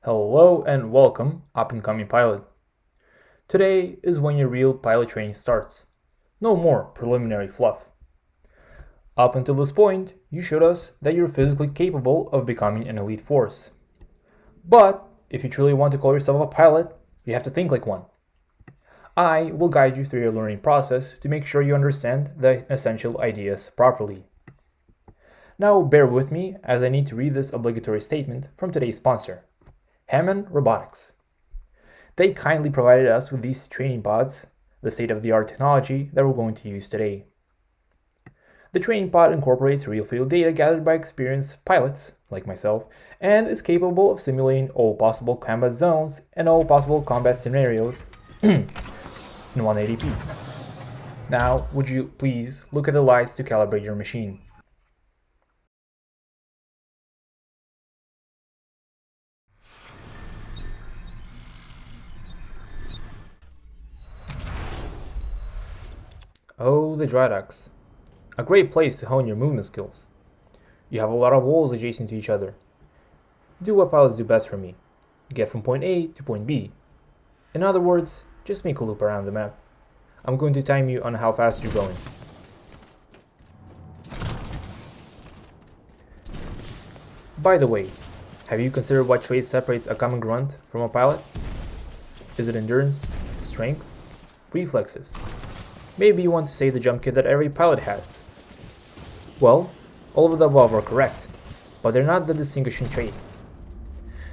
Hello and welcome, up-and-coming pilot. Today is when your real pilot training starts. No more preliminary fluff. Up until this point, you showed us that you're physically capable of becoming an elite force. But if you truly want to call yourself a pilot, you have to think like one. I will guide you through your learning process to make sure you understand the essential ideas properly. Now bear with me as I need to read this obligatory statement from today's sponsor, Hammond Robotics. They kindly provided us with these training pods, the state-of-the-art technology that we're going to use today. The training pod incorporates real-field data gathered by experienced pilots, like myself, and is capable of simulating all possible combat zones and all possible combat scenarios in 180p. Now, would you please look at the lights to calibrate your machine? Oh, the dry docks. A great place to hone your movement skills. You have a lot of walls adjacent to each other. Do what pilots do best for me. Get from point A to point B. In other words, just make a loop around the map. I'm going to time you on how fast you're going. By the way, have you considered what trait separates a common grunt from a pilot? Is it endurance, strength, reflexes? Maybe you want to say the jump kit that every pilot has. Well, all of the above are correct, but they're not the distinguishing trait.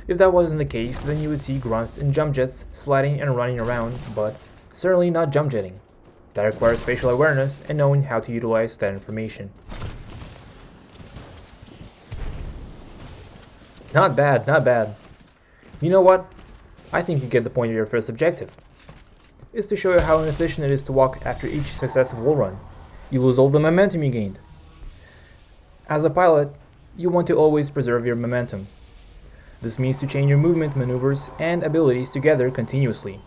If that wasn't the case, then you would see grunts in jump jets sliding and running around, but certainly not jump jetting. That requires spatial awareness and knowing how to utilize that information. Not bad, not bad. You know what? I think you get the point of your first objective. Is to show you how inefficient it is to walk after each successive wall run. You lose all the momentum you gained. As a pilot, you want to always preserve your momentum. This means to chain your movement, maneuvers, and abilities together continuously.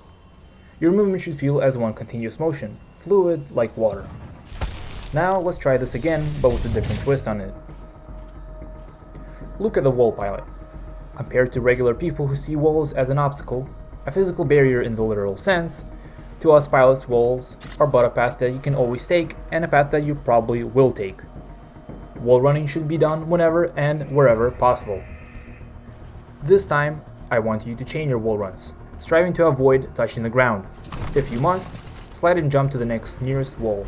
Your movement should feel as one continuous motion, fluid like water. Now let's try this again, but with a different twist on it. Look at the wall pilot. Compared to regular people who see walls as an obstacle, a physical barrier in the literal sense, to us pilots, walls are but a path that you can always take and a path that you probably will take. Wall running should be done whenever and wherever possible. This time, I want you to chain your wall runs, striving to avoid touching the ground. If you must, slide and jump to the next nearest wall.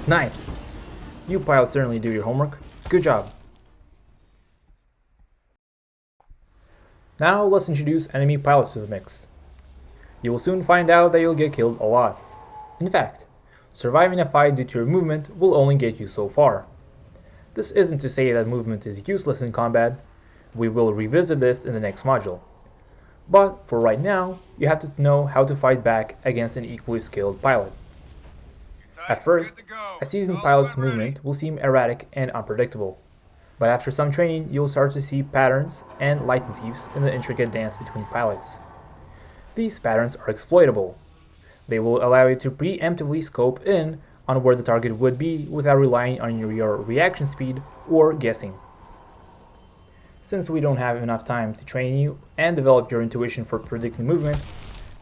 Nice! You pilots certainly do your homework. Good job! Now let's introduce enemy pilots to the mix. You will soon find out that you'll get killed a lot. In fact, surviving a fight due to your movement will only get you so far. This isn't to say that movement is useless in combat. We will revisit this in the next module. But for right now, you have to know how to fight back against an equally skilled pilot. At first, a seasoned pilot's movement will seem erratic and unpredictable, but after some training you'll start to see patterns and leitmotifs in the intricate dance between pilots. These patterns are exploitable. They will allow you to preemptively scope in on where the target would be without relying on your reaction speed or guessing. Since we don't have enough time to train you and develop your intuition for predicting movement,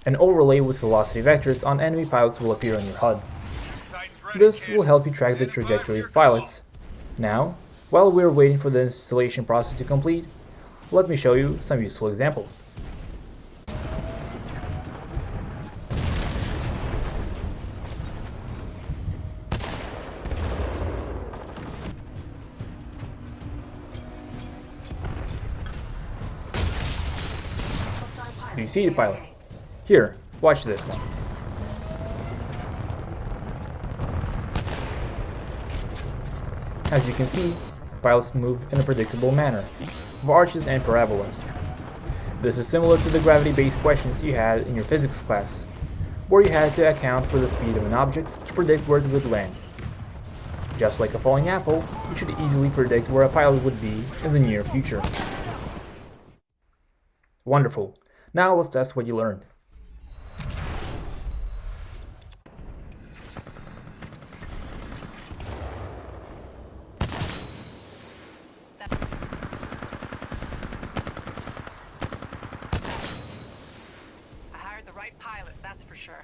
an overlay with velocity vectors on enemy pilots will appear on your HUD. This will help you track the trajectory of pilots. Now, while we're waiting for the installation process to complete, let me show you some useful examples. Do you see the pilot? Here, watch this one. As you can see, pilots move in a predictable manner, of arches and parabolas. This is similar to the gravity-based questions you had in your physics class, where you had to account for the speed of an object to predict where it would land. Just like a falling apple, you should easily predict where a pilot would be in the near future. Wonderful. Now let's test what you learned. I hired the right pilot, that's for sure.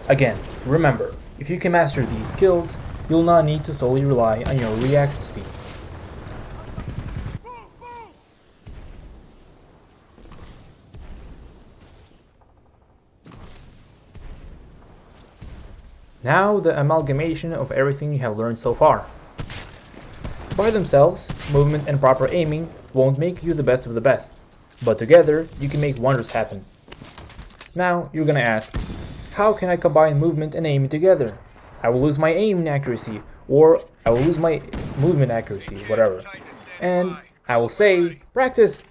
Again, remember, if you can master these skills, you'll not need to solely rely on your reaction speed. Now the amalgamation of everything you have learned so far. By themselves, movement and proper aiming won't make you the best of the best, but together you can make wonders happen. Now you're gonna ask, how can I combine movement and aiming together? I will lose my aim accuracy, or I will lose my movement accuracy, whatever. And I will say, practice!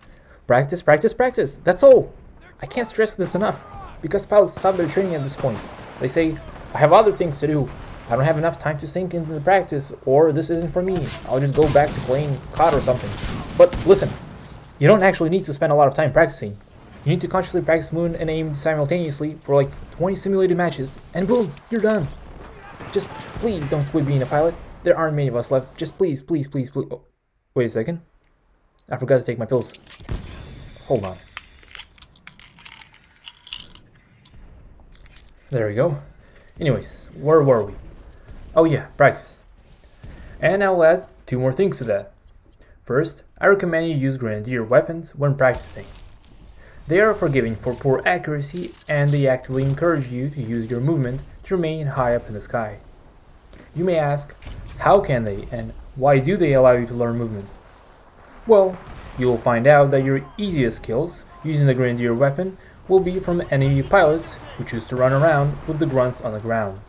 Practice, practice, practice! That's all! I can't stress this enough, because pilots stop their training at this point. They say, I have other things to do. I don't have enough time to sink into the practice, or this isn't for me. I'll just go back to playing COD or something. But listen, you don't actually need to spend a lot of time practicing. You need to consciously practice movement and aim simultaneously for like 20 simulated matches, and boom, you're done. Just please don't quit being a pilot. There aren't many of us left. Just please, please, please, please. Oh, wait a second. I forgot to take my pills. Hold on. There we go. Anyways, where were we? Oh yeah, practice. And I'll add 2 more things to that. First, I recommend you use grenadier weapons when practicing. They are forgiving for poor accuracy, and they actively encourage you to use your movement to remain high up in the sky. You may ask, how can they, and why do they allow you to learn movement? Well, you will find out that your easiest skills using the grenadier weapon will be from enemy pilots who choose to run around with the grunts on the ground.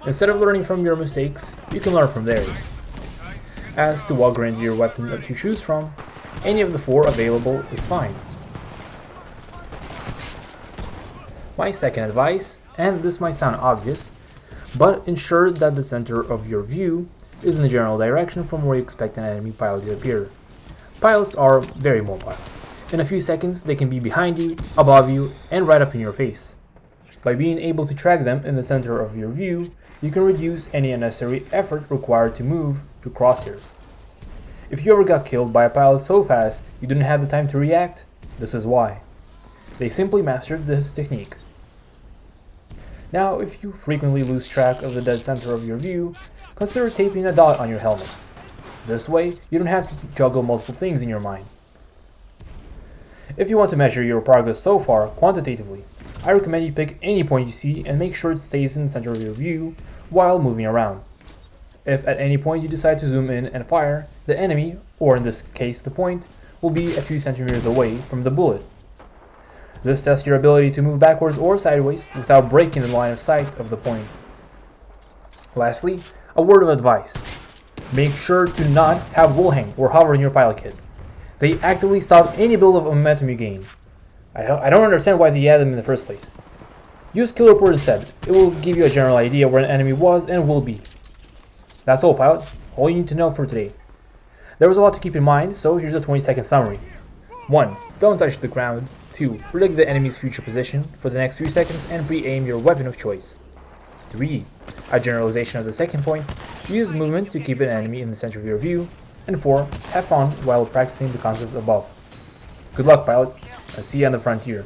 Instead of learning from your mistakes, you can learn from theirs. As to what grenadier weapon to choose from, any of the 4 available is fine. My second advice, and this might sound obvious, but ensure that the center of your view is in the general direction from where you expect an enemy pilot to appear. Pilots are very mobile. In a few seconds, they can be behind you, above you, and right up in your face. By being able to track them in the center of your view, you can reduce any unnecessary effort required to move to crosshairs. If you ever got killed by a pilot so fast you didn't have the time to react, this is why. They simply mastered this technique. Now, if you frequently lose track of the dead center of your view, consider taping a dot on your helmet. This way, you don't have to juggle multiple things in your mind. If you want to measure your progress so far quantitatively, I recommend you pick any point you see and make sure it stays in the center of your view while moving around. If at any point you decide to zoom in and fire, the enemy, or in this case the point, will be a few centimeters away from the bullet. This tests your ability to move backwards or sideways without breaking the line of sight of the point. Lastly, a word of advice. Make sure to not have wall hang or hover in your pilot kit. They actively stop any build of momentum you gain. I don't understand why they add them in the first place. Use kill report instead. It will give you a general idea where an enemy was and will be. That's all, pilot. All you need to know for today. There was a lot to keep in mind, so here's a 20-second summary. 1. Don't touch the ground. 2. Predict the enemy's future position for the next few seconds and pre-aim your weapon of choice. 3. A generalization of the second point. Use movement to keep an enemy in the center of your view. And 4. Have fun while practicing the concepts above. Good luck, pilot, and see you on the frontier.